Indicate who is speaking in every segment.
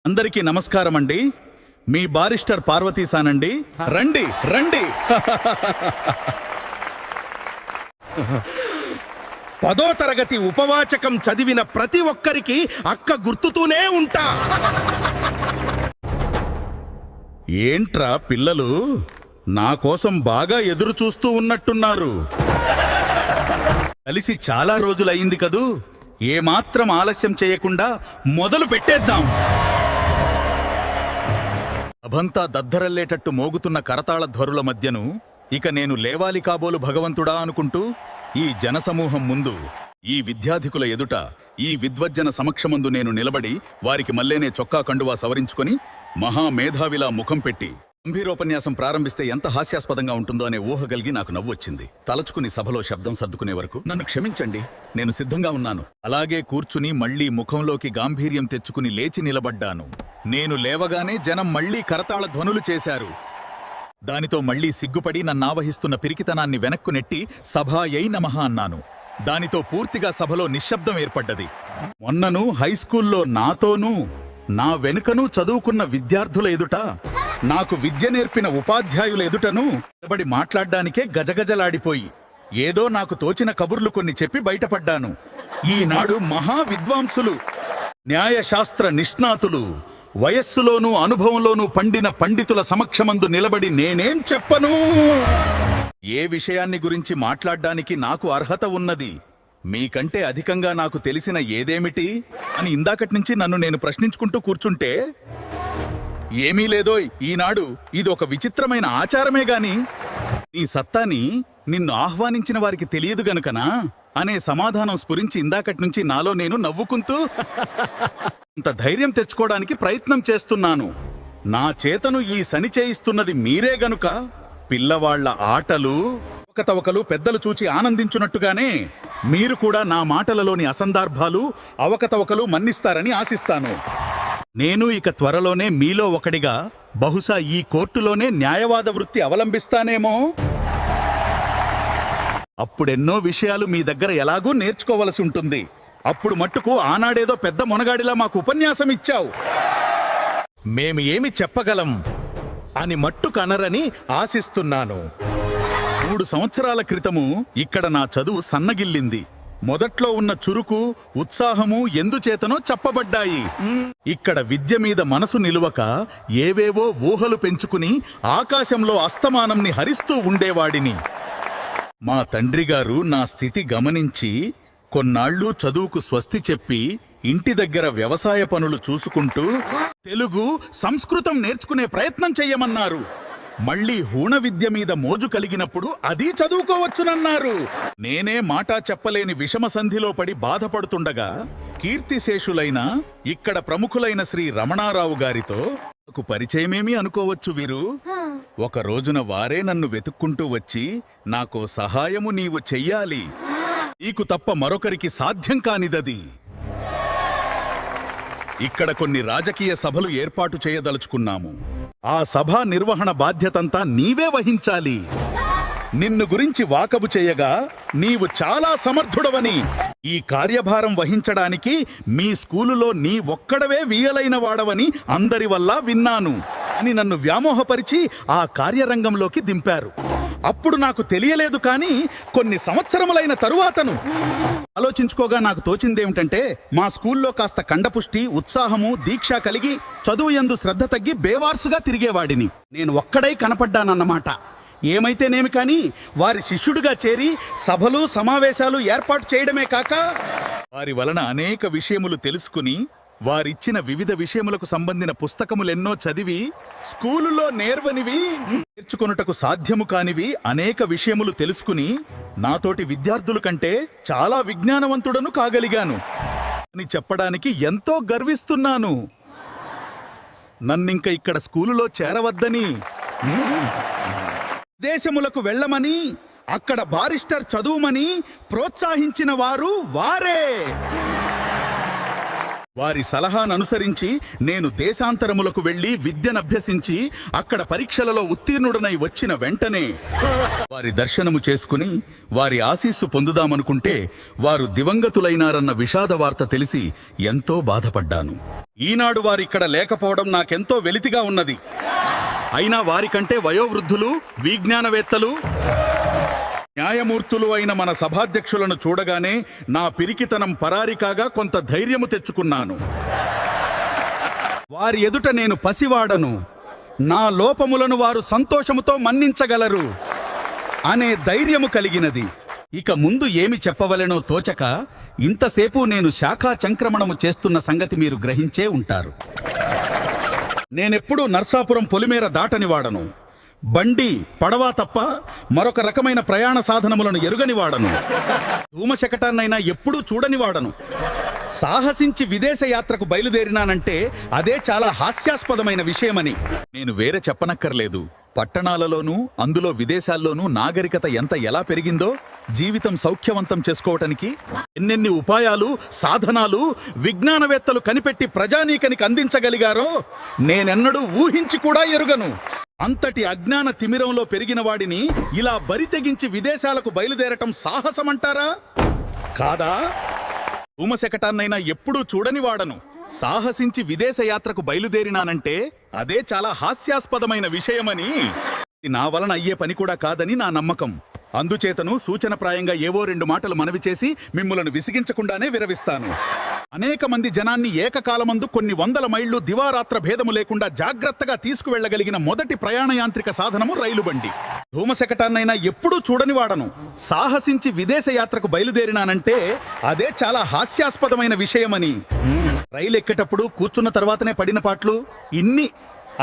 Speaker 1: అందరికీ నమస్కారం అండి. మీ బారిస్టర్ పార్వతీసానండి. రండి రండి. 10వ తరగతి ఉపవాచకం చదివిన ప్రతి ఒక్కరికి అక్క గుర్తుతూనే ఉంటా. ఏంట్రా పిల్లలు నా కోసం బాగా ఎదురు చూస్తూ ఉన్నట్టున్నారు. కలిసి చాలా రోజులయ్యింది కదూ. ఏమాత్రం ఆలస్యం చేయకుండా మొదలు పెట్టేద్దాం. అభంతా దద్దరల్లేటట్టు మోగుతున్న కరతాళ ధ్వరుల మధ్యను ఇక నేను లేవాలి కాబోలు భగవంతుడా అనుకుంటూ ఈ జనసమూహం ముందు, ఈ విద్యాధికుల ఎదుట, ఈ విద్వజ్జన సమక్షమందు నేను నిలబడి వారికి మల్లేనే చొక్కా కండువా సవరించుకొని మహామేధావిలా ముఖం పెట్టి గంభీరోపన్యాసం ప్రారంభిస్తే ఎంత హాస్యాస్పదంగా ఉంటుందో అనే ఊహ కలిగి నాకు నవ్వొచ్చింది. తలచుకుని సభలో శబ్దం సర్దుకునే వరకు నన్ను క్షమించండి, నేను సిద్ధంగా ఉన్నాను. అలాగే కూర్చుని మళ్లీ ముఖంలోకి గాంభీర్యం తెచ్చుకుని లేచి నిలబడ్డాను. నేను లేవగానే జనం మళ్లీ కరతాళ ధ్వనులు చేశారు. దానితో మళ్లీ సిగ్గుపడి నన్నావహిస్తున్న పిరికితనాన్ని వెనక్కు నెట్టి సభాయై నమః అన్నాను. దానితో పూర్తిగా సభలో నిశ్శబ్దం ఏర్పడ్డది. మొన్నను హైస్కూల్లో నాతోనూ నా వెనుకనూ చదువుకున్న విద్యార్థుల ఎదుట, నాకు విద్య నేర్పిన ఉపాధ్యాయుల ఎదుటను నిలబడి మాట్లాడ్డానికే గజగజలాడిపోయి ఏదో నాకు తోచిన కబుర్లు కొన్ని చెప్పి బయటపడ్డాను. ఈనాడు మహా విద్వాంసులు, న్యాయశాస్త్ర నిష్ణాతులు, వయస్సులోనూ అనుభవంలోనూ పండిన పండితుల సమక్షమందు నిలబడి నేనేం చెప్పను? ఏ విషయాన్ని గురించి మాట్లాడ్డానికి నాకు అర్హత ఉన్నది? మీకంటే అధికంగా నాకు తెలిసిన ఏదేమిటి అని ఇందాకట్నుంచి నన్ను నేను ప్రశ్నించుకుంటూ కూర్చుంటే, ఏమీ లేదోయ్, ఈనాడు ఇదొక విచిత్రమైన ఆచారమే గాని నీ సత్తాని నిన్ను ఆహ్వానించిన వారికి తెలియదు గనుకనా అనే సమాధానం స్ఫురించి ఇందాకట్నుంచి నాలో నేను నవ్వుకుంటూ ఇంత ధైర్యం తెచ్చుకోవడానికి ప్రయత్నం చేస్తున్నాను. నా చేతను ఈ సని చేయిస్తున్నది మీరే గనుక పిల్లవాళ్ల ఆటలు అవకతవకలు పెద్దలు చూచి ఆనందించున్నట్టుగానే మీరు కూడా నా మాటలలోని అసందర్భాలు, అవకతవకలు మన్నిస్తారని ఆశిస్తాను. నేను ఇక త్వరలోనే మీలో ఒకడిగా బహుశా ఈ కోర్టులోనే న్యాయవాద వృత్తి అవలంబిస్తానేమో. అప్పుడెన్నో విషయాలు మీ దగ్గర ఎలాగూ నేర్చుకోవలసి ఉంటుంది. అప్పుడు మట్టుకు ఆనాడేదో పెద్ద మొనగాడిలా మాకు ఉపన్యాసం ఇచ్చావు, మేము ఏమి చెప్పగలం అని మట్టు కనరని ఆశిస్తున్నాను. 3 సంవత్సరాల క్రితము ఇక్కడ నా చదువు సన్నగిల్లింది. మొదట్లో ఉన్న చురుకు, ఉత్సాహము ఎందుచేతనో చెప్పబడ్డాయి. ఇక్కడ విద్య మీద మనసు నిలువక ఏవేవో ఊహలు పెంచుకుని ఆకాశంలో అస్తమానంని హరిస్తూ ఉండేవాడిని. మా తండ్రిగారు నా స్థితి గమనించి కొన్నాళ్ళు చదువుకు స్వస్తి చెప్పి ఇంటి దగ్గర వ్యవసాయ పనులు చూసుకుంటూ తెలుగు, సంస్కృతం నేర్చుకునే ప్రయత్నం చెయ్యమన్నారు. మళ్లీ హూణ విద్య మీద మోజు కలిగినప్పుడు అది చదువుకోవచ్చునన్నారు. నేనే మాటా చెప్పలేని విషమ సంధిలో పడి బాధపడుతుండగా కీర్తిశేషులైన ఇక్కడ ప్రముఖులైన శ్రీ రమణారావు గారితో నాకు పరిచయమేమి అనుకోవచ్చు వీరు. ఒక రోజున వారే నన్ను వెతుక్కుంటూ వచ్చి, నాకో సహాయము నీవు చెయ్యాలి, నీకు తప్ప మరొకరికి సాధ్యం కానిదది. ఇక్కడ కొన్ని రాజకీయ సభలు ఏర్పాటు చేయదలుచుకున్నాము. ఆ సభా నిర్వహణ బాధ్యతంతా నీవే వహించాలి. నిన్ను గురించి వాకబు చేయగా నీవు చాలా సమర్థుడవని, ఈ కార్యభారం వహించడానికి మీ స్కూలులో నీ ఒక్కడవే వీయలైన వాడవని అందరి వల్ల విన్నాను అని నన్ను వ్యామోహపరిచి ఆ కార్యరంగంలోకి దింపారు. అప్పుడు నాకు తెలియలేదు, కానీ కొన్ని సంవత్సరములైన తరువాతను ఆలోచించుకోగా నాకు తోచిందేమిటంటే, మా స్కూల్లో కాస్త కండపుష్టి, ఉత్సాహము, దీక్ష కలిగి చదువు యందు శ్రద్ధ తగ్గి బేవార్సుగా తిరిగేవాడిని. నేను ఒక్కడై కనపడ్డానన్నమాట. ఏమైతేనేమి కానీ వారి శిష్యుడిగా చేరి సభలు, సమావేశాలు ఏర్పాటు చేయడమే కాక వారి వలన అనేక విషయములు తెలుసుకుని, వారిచ్చిన వివిధ విషయములకు సంబంధిన పుస్తకములెన్నో చదివి స్కూలులో నేర్వనివి, నేర్చుకొనుటకు సాధ్యము కానివి అనేక విషయములు తెలుసుకుని నాతోటి విద్యార్థుల కంటే చాలా విజ్ఞానవంతుడను కాగలిగాను అని చెప్పడానికి ఎంతో గర్విస్తున్నాను. నన్నింక ఇక్కడ స్కూలులో చేరవద్దని, దేశములకు వెళ్ళమని, అక్కడ బారిస్టర్ చదువుమని ప్రోత్సహించిన వారు వారే. వారి సలహాననుసరించి నేను దేశాంతరములకు వెళ్లి విద్యనభ్యసించి అక్కడ పరీక్షలలో ఉత్తీర్ణుడనై వచ్చిన వెంటనే వారి దర్శనము చేసుకుని వారి ఆశీస్సు పొందుదామనుకుంటే వారు దివంగతులైనారన్న విషాద వార్త తెలిసి ఎంతో బాధపడ్డాను. ఈనాడు వారిక్కడ లేకపోవడం నాకెంతో వెలితిగా ఉన్నది. అయినా వారికంటే వయోవృద్ధులు, విజ్ఞానవేత్తలు, న్యాయమూర్తులు అయిన మన సభాధ్యక్షులను చూడగానే నా పిరికితనం పరారి కాగా కొంత ధైర్యము తెచ్చుకున్నాను. వారి ఎదుట నేను పసివాడను, నా లోపములను వారు సంతోషముతో మన్నించగలరు అనే ధైర్యము కలిగినది. ఇక ముందు ఏమి చెప్పవలెనో తోచక ఇంతసేపు నేను శాఖా చంక్రమణము చేస్తున్న సంగతి మీరు గ్రహించే ఉంటారు. నేనెప్పుడూ నర్సాపురం పొలిమేర దాటని వాడను. బండి, పడవ తప్ప మరొక రకమైన ప్రయాణ సాధనములను ఎరుగని వాడను. ధూమశకటాన్నైనా ఎప్పుడూ చూడని వాడను. సాహసించి విదేశ యాత్రకు బయలుదేరినానంటే అదే చాలా హాస్యాస్పదమైన విషయమని నేను వేరే చెప్పనక్కర్లేదు. పట్టణాలలోనూ అందులో విదేశాల్లోనూ నాగరికత ఎలా పెరిగిందో జీవితం సౌఖ్యవంతం చేసుకోవటానికి ఎన్నెన్ని ఉపాయాలు, సాధనాలు విజ్ఞానవేత్తలు కనిపెట్టి ప్రజానీకానికి అందించగలిగారో నేనెన్నడూ ఊహించి కూడా ఎరుగను. అంతటి అజ్ఞాన తిమిరంలో పెరిగిన వాడిని ఇలా బరితెగించి విదేశాలకు బయలుదేరటం సాహసమంటారా? కాదా? ధూమశకటాన్నైనా ఎప్పుడూ చూడని వాడను. సాహసించి విదేశ యాత్రకు బయలుదేరినానంటే అదే చాలా హాస్యాస్పదమైన విషయమని, నా వలన అయ్యే పని కూడా కాదని నా నమ్మకం. అందుచేతను సూచనప్రాయంగా ఏవో 2 మాటలు మనవి చేసి మిమ్ములను విసిగించకుండానే విరవిస్తాను. అనేక మంది జనాన్ని ఏకకాలమందు కొన్ని 100 మైళ్లు దివారాత్ర భేదము లేకుండా జాగ్రత్తగా తీసుకువెళ్లగలిగిన మొదటి ప్రయాణ యాంత్రిక సాధనము రైలు బండి. ధూమశకటాన్నైనా ఎప్పుడూ చూడని వాడను. సాహసించి విదేశ యాత్రకు బయలుదేరినానంటే అదే చాలా హాస్యాస్పదమైన విషయమని. రైలు ఎక్కేటప్పుడు కూర్చున్న తర్వాతనే పడిన పాట్లు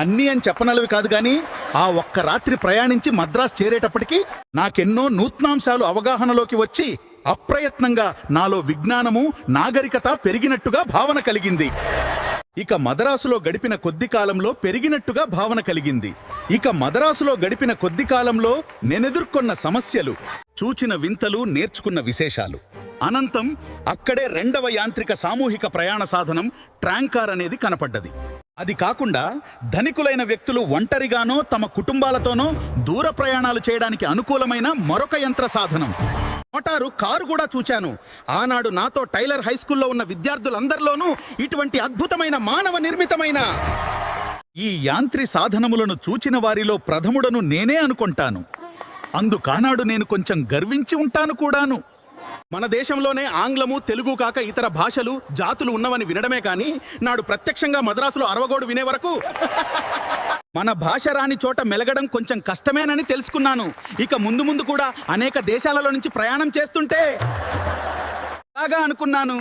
Speaker 1: అన్నీ అని చెప్పనలవి కాదు గాని ఆ ఒక్క రాత్రి ప్రయాణించి మద్రాసు చేరేటప్పటికి నాకెన్నో నూత్నాంశాలు అవగాహనలోకి వచ్చి అప్రయత్నంగా నాలో విజ్ఞానము, నాగరికత పెరిగినట్టుగా భావన కలిగింది. ఇక మద్రాసులో గడిపిన కొద్ది కాలంలో పెరిగినట్టుగా భావన కలిగింది. ఇక మద్రాసులో గడిపిన కొద్ది కాలంలో నేనెదుర్కొన్న సమస్యలు, చూచిన వింతలు, నేర్చుకున్న విశేషాలు. అనంతం అక్కడే 2వ యాంత్రిక సామూహిక ప్రయాణ సాధనం ట్రాంకార్ అనేది కనపడ్డది. అది కాకుండా ధనికులైన వ్యక్తులు ఒంటరిగానో తమ కుటుంబాలతోనో దూర ప్రయాణాలు చేయడానికి అనుకూలమైన మరొక యంత్ర సాధనం మోటారు కారు కూడా చూచాను. ఆనాడు నాతో టైలర్ హైస్కూల్లో ఉన్న విద్యార్థులందరిలోనూ ఇటువంటి అద్భుతమైన మానవ నిర్మితమైన ఈ యాంత్రి సాధనములను చూచిన వారిలో ప్రథముడను నేనే అనుకుంటాను. అందుకానాడు నేను కొంచెం గర్వించి ఉంటాను కూడాను. మన దేశంలోనే ఆంగ్లము, తెలుగు కాక ఇతర భాషలు, జాతులు ఉన్నవని వినడమే కాని నాడు ప్రత్యక్షంగా మద్రాసులో అరవగోడు వినే వరకు మన భాష రాని చోట మెలగడం కొంచెం కష్టమేనని తెలుసుకున్నాను. ఇక ముందు ముందు కూడా అనేక దేశాలలో నుంచి ప్రయాణం చేస్తుంటే అలాగా అనుకున్నాను.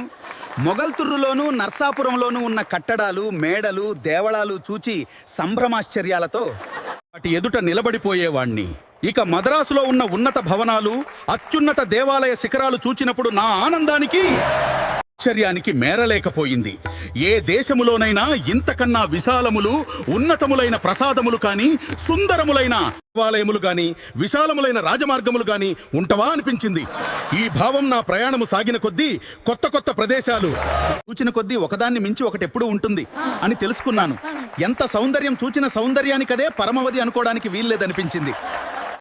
Speaker 1: మొగల్తుర్రులోనూ నర్సాపురంలోనూ ఉన్న కట్టడాలు, మేడలు, దేవళాలు చూచి సంభ్రమాశ్చర్యాలతో వాటి ఎదుట నిలబడిపోయేవాణ్ణి. ఇక మద్రాసులో ఉన్న ఉన్నత భవనాలు, అత్యున్నత దేవాలయ శిఖరాలు చూచినప్పుడు నా ఆనందానికి ఆశ్చర్యానికి మేరలేకపోయింది. ఏ దేశములోనైనా ఇంతకన్నా విశాలములు, ఉన్నతములైన ప్రసాదములు కాని, సుందరములైన దేవాలయములు గాని, విశాలములైన రాజమార్గములు గాని ఉంటవా అనిపించింది. ఈ భావం నా ప్రయాణము సాగిన కొద్దీ కొత్త కొత్త ప్రదేశాలు చూచిన కొద్దీ ఒకదాన్ని మించి ఒకటెప్పుడూ ఉంటుంది అని తెలుసుకున్నాను. ఎంత సౌందర్యం చూచిన సౌందర్యానికదే పరమవధి అనుకోవడానికి వీల్లేదనిపించింది.